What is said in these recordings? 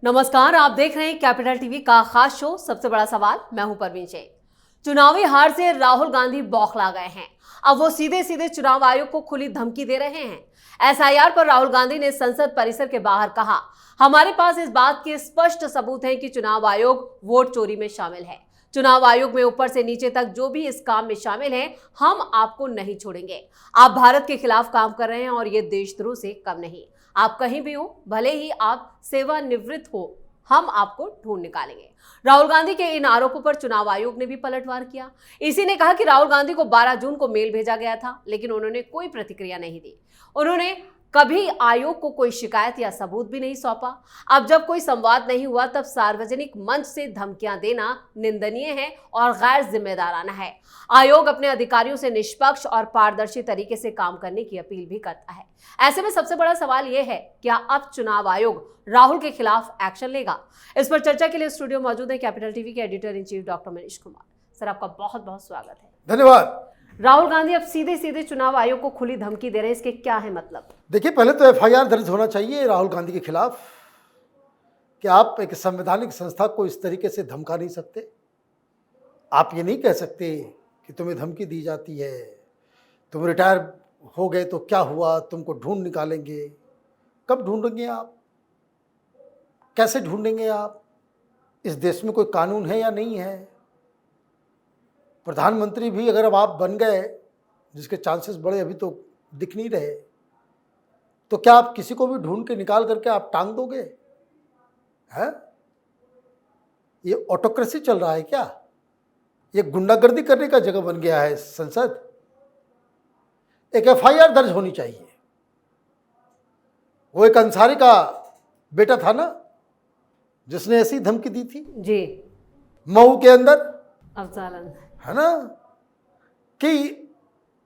नमस्कार, आप देख रहे हैं कैपिटल टीवी का खास शो सबसे बड़ा सवाल। मैं हूं परवीन जैन। चुनावी हार से राहुल गांधी बौखला गए हैं। अब वो सीधे सीधे चुनाव आयोग को खुली धमकी दे रहे हैं। एसआईआर पर राहुल गांधी ने संसद परिसर के बाहर कहा, हमारे पास इस बात के स्पष्ट सबूत हैं कि चुनाव आयोग वोट चोरी में शामिल है। चुनाव आयोग में ऊपर से नीचे तक जो भी इस काम में शामिल हैं, हम आपको नहीं छोड़ेंगे। आप भारत के खिलाफ काम कर रहे हैं और ये देशद्रोह से कम नहीं। आप कहीं भी हो, भले ही आप सेवानिवृत्त हो, हम आपको ढूंढ निकालेंगे। राहुल गांधी के इन आरोपों पर चुनाव आयोग ने भी पलटवार किया। इसी ने कहा कि राहुल गांधी को 12 जून को मेल भेजा गया था, लेकिन उन्होंने कोई प्रतिक्रिया नहीं दी। उन्होंने कभी आयोग को कोई शिकायत या सबूत भी नहीं सौंपा। अब जब कोई संवाद नहीं हुआ, तब सार्वजनिक मंच से धमकियां देना निंदनीय है और गैर जिम्मेदाराना है। आयोग अपने अधिकारियों से निष्पक्ष और पारदर्शी तरीके से काम करने की अपील भी करता है। ऐसे में सबसे बड़ा सवाल यह है, क्या अब चुनाव आयोग राहुल के खिलाफ एक्शन लेगा? इस पर चर्चा के लिए स्टूडियो मौजूद है कैपिटल टीवी के editor in chief doctor Manish Kumar. Sir, आपका बहुत बहुत स्वागत है। धन्यवाद। राहुल गांधी अब सीधे सीधे चुनाव आयोग को खुली धमकी दे रहे हैं, इसके क्या है मतलब? देखिए, पहले तो एफआईआर दर्ज होना चाहिए राहुल गांधी के खिलाफ कि आप एक संवैधानिक संस्था को इस तरीके से धमका नहीं सकते। आप ये नहीं कह सकते कि तुम्हें धमकी दी जाती है, तुम रिटायर हो गए तो क्या हुआ, तुमको ढूंढ निकालेंगे। कब ढूंढेंगे आप? कैसे ढूंढेंगे आप? इस देश में कोई कानून है या नहीं है? प्रधानमंत्री भी अगर अब आप बन गए, जिसके चांसेस बड़े अभी तो दिख नहीं रहे, तो क्या आप किसी को भी ढूंढ के निकाल करके आप टांग दोगे? हैं? ये ऑटोक्रेसी चल रहा है क्या? ये गुंडागर्दी करने का जगह बन गया है संसद? एक एफआईआर दर्ज होनी चाहिए। वो एक अंसारी का बेटा था ना, जिसने ऐसी धमकी दी थी जी, मऊ के अंदर, अफजालन, है ना, कि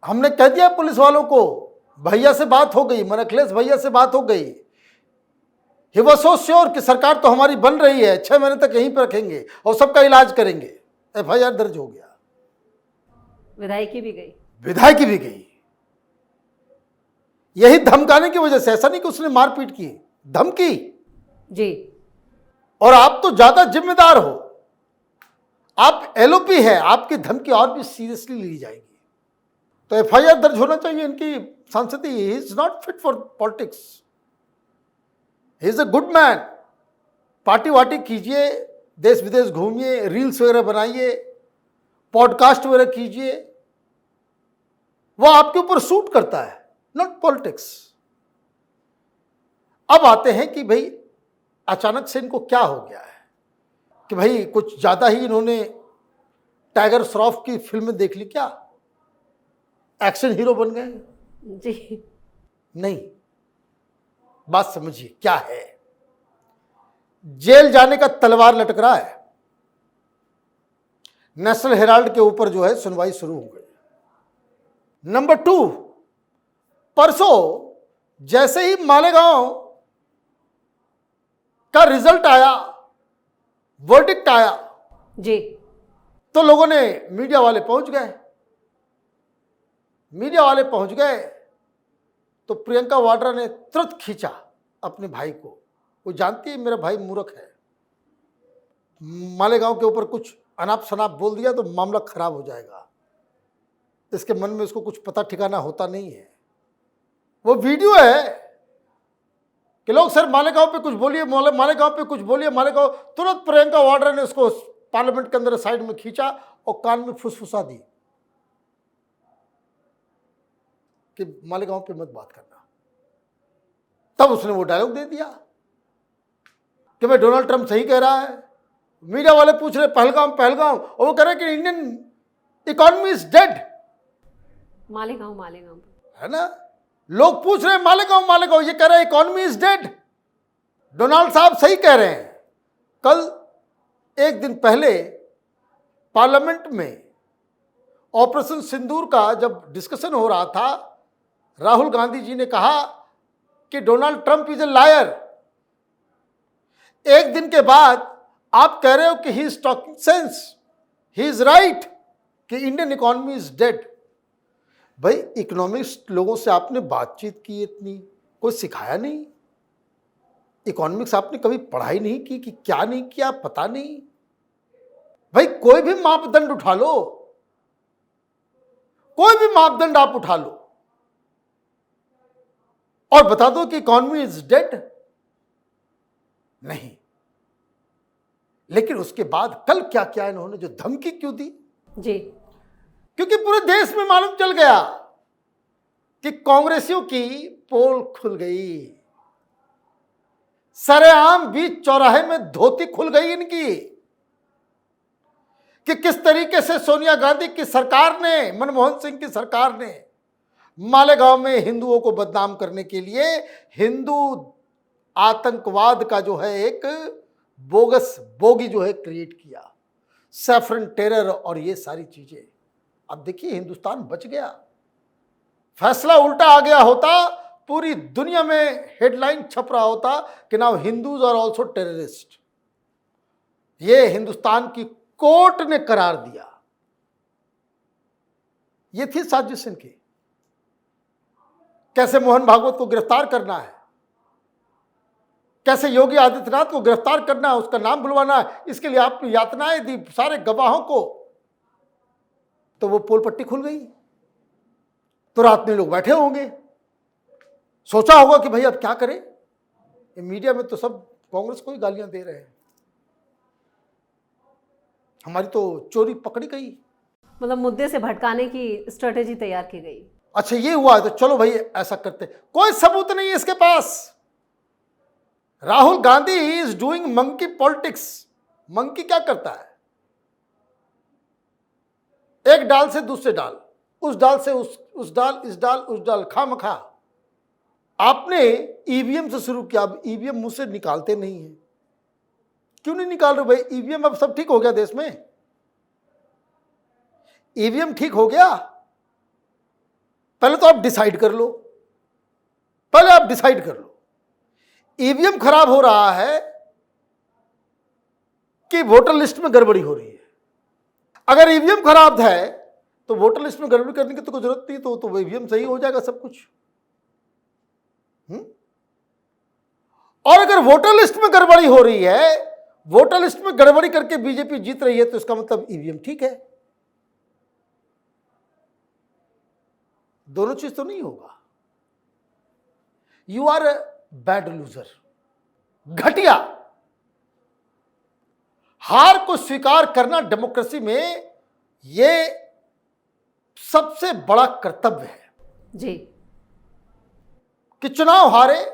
हमने कह दिया पुलिस वालों को, भैया से बात हो गई, अखिलेश भैया से बात हो गई। ही वॉज सो श्योर कि सरकार तो हमारी बन रही है, 6 महीने तक यहीं पर रखेंगे और सबका इलाज करेंगे। एफआईआर दर्ज हो गया, विधायकी भी गई, विधायकी भी गई। यही धमकाने की वजह से, ऐसा नहीं कि उसने मारपीट की, धमकी जी। और आप तो ज्यादा जिम्मेदार हो, आप एलओपी है, आपकी धमकी और भी सीरियसली ली जाएगी। तो एफआईआर दर्ज होना चाहिए इनकी सांसदी। He is not fit for politics, he is a good man. Party वार्टी कीजिए, देश विदेश घूमिए, रील्स वगैरह बनाइए, पॉडकास्ट वगैरह कीजिए, वो आपके ऊपर सूट करता है, नॉट पॉलिटिक्स। अब आते हैं कि भाई अचानक से इनको क्या हो गया है कि भाई कुछ ज़्यादा ही इन्होंने टाइगर श्रॉफ की फिल्में देख ली क्या? एक्शन हीरो बन गए जी। नहीं, बात समझिए क्या है। जेल जाने का तलवार लटक रहा है। नेशनल हेराल्ड के ऊपर जो है सुनवाई शुरू हो गई। नंबर 2, परसों जैसे ही मालेगांव का रिजल्ट आया, वर्डिक्ट आया, जी, तो लोगों ने, मीडिया वाले पहुंच गए। मीडिया वाले पहुंच गए तो प्रियंका वाड्रा ने तुरंत खींचा अपने भाई को। वो जानती है मेरा भाई मूर्ख है, मालेगांव के ऊपर कुछ अनाप शनाप बोल दिया तो मामला खराब हो जाएगा। इसके मन में उसको कुछ पता ठिकाना होता नहीं है। वो वीडियो है कि लोग सर मालेगांव पे कुछ बोलिए, मालेगांव पे कुछ बोलिए, मालेगांव। तुरंत प्रियंका वाड्रा ने उसको पार्लियामेंट के अंदर साइड में खींचा और कान में फुसफुसा दी कि मालेगांव पे मत बात करना। तब उसने वो डायलॉग दे दिया कि भाई डोनाल्ड ट्रंप सही कह रहा है। मीडिया वाले पूछ रहे पहलगाम पहलगाम, और वो कह रहे कि Indian economy is dead. Malegaon Malegaon, है ना, लोग पूछ रहे हैं मालेगांव मालेगांव, ये कह रहे हैं इकोनॉमी इज डेड। डोनाल्ड साहब सही कह रहे हैं। कल एक दिन पहले पार्लियामेंट में ऑपरेशन सिंदूर का जब डिस्कशन हो रहा था, राहुल गांधी जी ने कहा कि Donald Trump is a lawyer. एक दिन के बाद आप कह रहे हो कि he is talking sense, he is right कि इंडियन इकोनॉमी इज डेड। भाई इकोनॉमिक्स लोगों से आपने बातचीत की, इतनी कोई सिखाया नहीं। इकोनॉमिक्स आपने कभी पढ़ाई नहीं की कि क्या नहीं किया पता नहीं। भाई कोई भी मापदंड उठा लो, कोई भी मापदंड आप उठा लो और बता दो कि इकोनॉमी इज डेड, नहीं। लेकिन उसके बाद कल क्या किया इन्होंने, जो धमकी क्यों दी जी, क्योंकि पूरे देश में मालूम चल गया कि कांग्रेसियों की पोल खुल गई, सरेआम बीच चौराहे में धोती खुल गई इनकी, कि किस तरीके से सोनिया गांधी की सरकार ने, मनमोहन सिंह की सरकार ने मालेगांव में हिंदुओं को बदनाम करने के लिए हिंदू आतंकवाद का जो है एक बोगस बोगी जो है क्रिएट किया, सैफरन टेरर और ये सारी चीजें। अब देखिए हिंदुस्तान बच गया, फैसला उल्टा आ गया होता, पूरी दुनिया में हेडलाइन छप रहा होता कि now Hindus are also terrorist. ये हिंदुस्तान की कोर्ट ने करार दिया। ये थी साजिश इनकी, कैसे मोहन भागवत को गिरफ्तार करना है, कैसे योगी आदित्यनाथ को गिरफ्तार करना है, उसका नाम बुलवाना है, इसके लिए आपने यातनाएं दी सारे गवाहों को, तो वो पोल पट्टी खुल गई। तो रात में लोग बैठे होंगे, सोचा होगा कि भाई अब क्या करें, मीडिया में तो सब कांग्रेस को ही गालियां दे रहे हैं, हमारी तो चोरी पकड़ी गई। मतलब मुद्दे से भटकाने की स्ट्रेटेजी तैयार की गई। अच्छा ये हुआ है तो चलो भाई ऐसा करते, कोई सबूत नहीं है इसके पास। Rahul Gandhi is doing monkey politics. Monkey क्या करता है, एक डाल से दूसरे डाल, उस डाल से उस डाल, इस डाल उस डाल, खामखा। आपने ईवीएम से शुरू किया, अब ईवीएम मुंह से निकालते नहीं है, क्यों नहीं निकाल रहे भाई? ईवीएम अब सब ठीक हो गया देश में, ईवीएम ठीक हो गया। पहले तो आप डिसाइड कर लो, पहले आप डिसाइड कर लो, ईवीएम खराब हो रहा है कि वोटर लिस्ट में गड़बड़ी हो रही है। अगर ईवीएम खराब है तो वोटर लिस्ट में गड़बड़ी करने की तो कोई जरूरत नहीं, तो ईवीएम सही हो जाएगा सब कुछ। और अगर वोटर लिस्ट में गड़बड़ी हो रही है, वोटर लिस्ट में गड़बड़ी करके बीजेपी जीत रही है, तो इसका मतलब ईवीएम ठीक है। दोनों चीज तो नहीं होगा। You are a bad loser, घटिया। हार को स्वीकार करना डेमोक्रेसी में यह सबसे बड़ा कर्तव्य है जी, कि चुनाव हारे,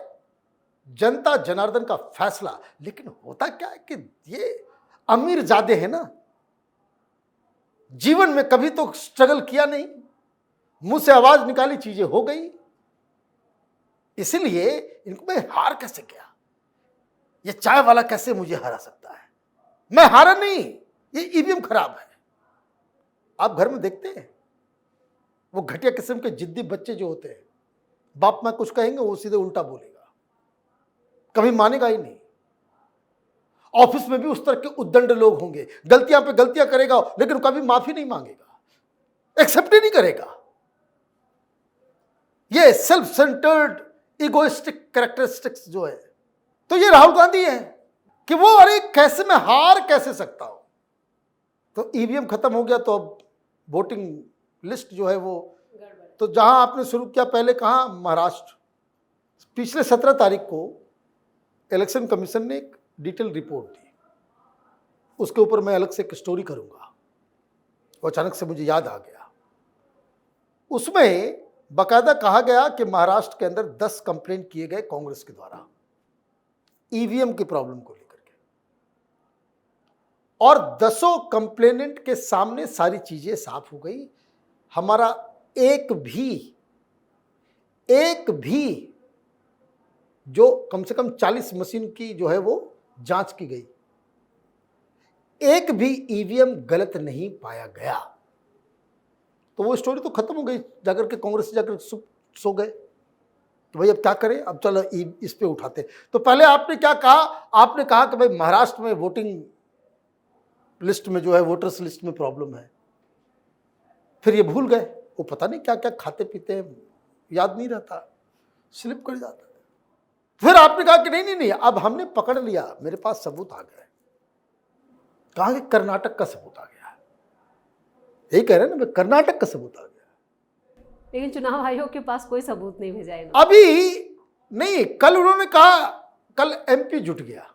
जनता जनार्दन का फैसला। लेकिन होता क्या है कि ये अमीर जादे हैं ना, जीवन में कभी तो स्ट्रगल किया नहीं, मुंह से आवाज निकाली, चीजें हो गई, इसलिए इनको मैं हार कैसे गया, ये चाय वाला कैसे मुझे हरा सकता है? मैं हारा नहीं, ये ईवीएम खराब है। आप घर में देखते हैं वो घटिया किस्म के जिद्दी बच्चे जो होते हैं, बाप मां कुछ कहेंगे वो सीधे उल्टा बोलेगा, कभी मानेगा ही नहीं। ऑफिस में भी उस तरह के उद्दंड लोग होंगे, गलतियां पे गलतियां करेगा लेकिन कभी माफी नहीं मांगेगा, एक्सेप्ट ही नहीं करेगा। ये सेल्फ सेंटर्ड इगोइस्टिक कैरेक्टरिस्टिक्स जो है, तो ये राहुल गांधी है कि वो अरे कैसे मैं हार कैसे सकता हूं। तो ईवीएम खत्म हो गया तो अब वोटिंग लिस्ट जो है वो, तो जहां आपने शुरू किया पहले, कहां, महाराष्ट्र। पिछले 17 तारीख को इलेक्शन कमीशन ने एक डिटेल रिपोर्ट दी, उसके ऊपर मैं अलग से एक स्टोरी करूंगा, वो अचानक से मुझे याद आ गया। उसमें बाकायदा कहा गया कि महाराष्ट्र के अंदर 10 कंप्लेंट किए गए कांग्रेस के द्वारा ईवीएम की प्रॉब्लम को लेकर के, और 10 कंप्लेनेंट के सामने सारी चीजें साफ हो गई। हमारा एक भी जो कम से कम 40 मशीन की जो है वो जांच की गई, एक भी ईवीएम गलत नहीं पाया गया। तो वो स्टोरी तो खत्म हो गई, जाकर के कांग्रेस जाकर सो गए। तो भाई अब क्या करें, अब चलो इस पे उठाते। तो पहले आपने क्या कहा, आपने कहा कि भाई महाराष्ट्र में वोटिंग लिस्ट में जो है, वोटर्स लिस्ट में प्रॉब्लम है। फिर ये भूल गए, वो पता नहीं क्या क्या खाते पीते हैं, याद नहीं रहता, स्लिप कर जाता है। फिर आपने कहा कि नहीं नहीं नहीं, अब हमने पकड़ लिया, मेरे पास सबूत आ गए। कहा कि कर्नाटक का सबूत आ गया, यही कह रहे हैं ना, कर्नाटक का सबूत आ गया। लेकिन चुनाव आयोग के पास कोई सबूत नहीं भेजा इन्होंने। अभी नहीं, कल उन्होंने कहा, कल एमपी जुट गया।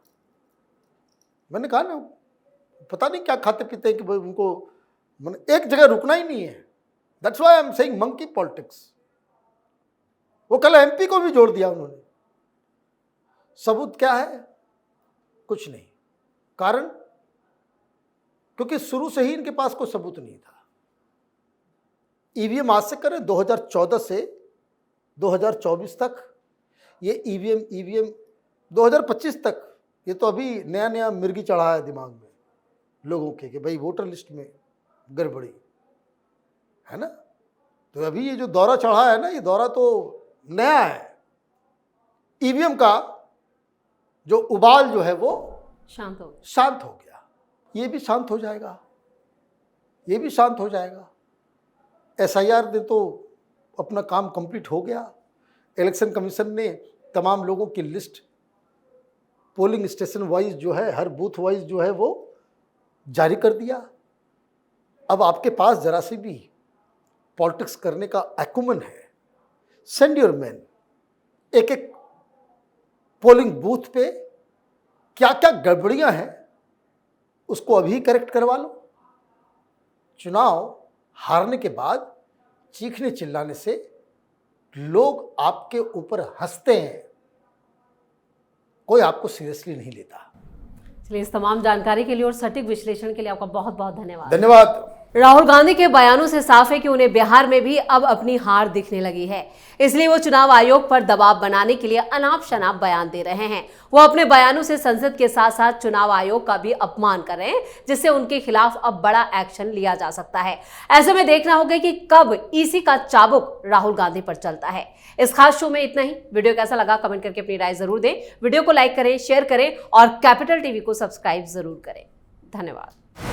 मैंने कहा ना, पता नहीं क्या खाते पीते हैं कि भाई उनको एक जगह रुकना ही नहीं है। That's why I am saying monkey politics. वो कल एमपी को भी जोड़ दिया उन्होंने। सबूत क्या है? कुछ नहीं। कारण क्योंकि शुरू से ही इनके पास कोई सबूत नहीं था। ईवीएम आज से करें 2014 से 2024 तक, ये ईवीएम 2025 तक, ये तो अभी नया नया मिर्गी चढ़ा है दिमाग में लोगों के कि भाई वोटर लिस्ट में गड़बड़ी है ना। तो अभी ये जो दौरा चढ़ा है ना, ये दौरा तो नया है। ईवीएम का जो उबाल जो है वो शांत हो गया। ये भी शांत हो जाएगा, ये भी शांत हो जाएगा। एसआईआर ने तो अपना काम कंप्लीट हो गया। इलेक्शन कमीशन ने तमाम लोगों की लिस्ट पोलिंग स्टेशन वाइज जो है, हर बूथ वाइज जो है वो जारी कर दिया। अब आपके पास जरा सी भी पॉलिटिक्स करने का एक्यूमेन है, सेंड योर मैन, एक एक पोलिंग बूथ पे क्या क्या गड़बड़ियां हैं उसको अभी करेक्ट करवा लो। चुनाव हारने के बाद चीखने चिल्लाने से लोग आपके ऊपर हंसते हैं, कोई आपको सीरियसली नहीं लेता। चलिए, इस तमाम जानकारी के लिए और सटीक विश्लेषण के लिए आपका बहुत बहुत धन्यवाद। धन्यवाद। राहुल गांधी के बयानों से साफ है कि उन्हें बिहार में भी अब अपनी हार दिखने लगी है, इसलिए वो चुनाव आयोग पर दबाव बनाने के लिए अनाप शनाप बयान दे रहे हैं। वो अपने बयानों से संसद के साथ साथ चुनाव आयोग का भी अपमान कर रहे हैं, जिससे उनके खिलाफ अब बड़ा एक्शन लिया जा सकता है। ऐसे में देखना होगा कि कब ईसी का चाबुक राहुल गांधी पर चलता है। इस खास शो में इतना ही। वीडियो कैसा लगा कमेंट करके अपनी राय जरूर दें। वीडियो को लाइक करें, शेयर करें और कैपिटल टीवी को सब्सक्राइब जरूर करें। धन्यवाद।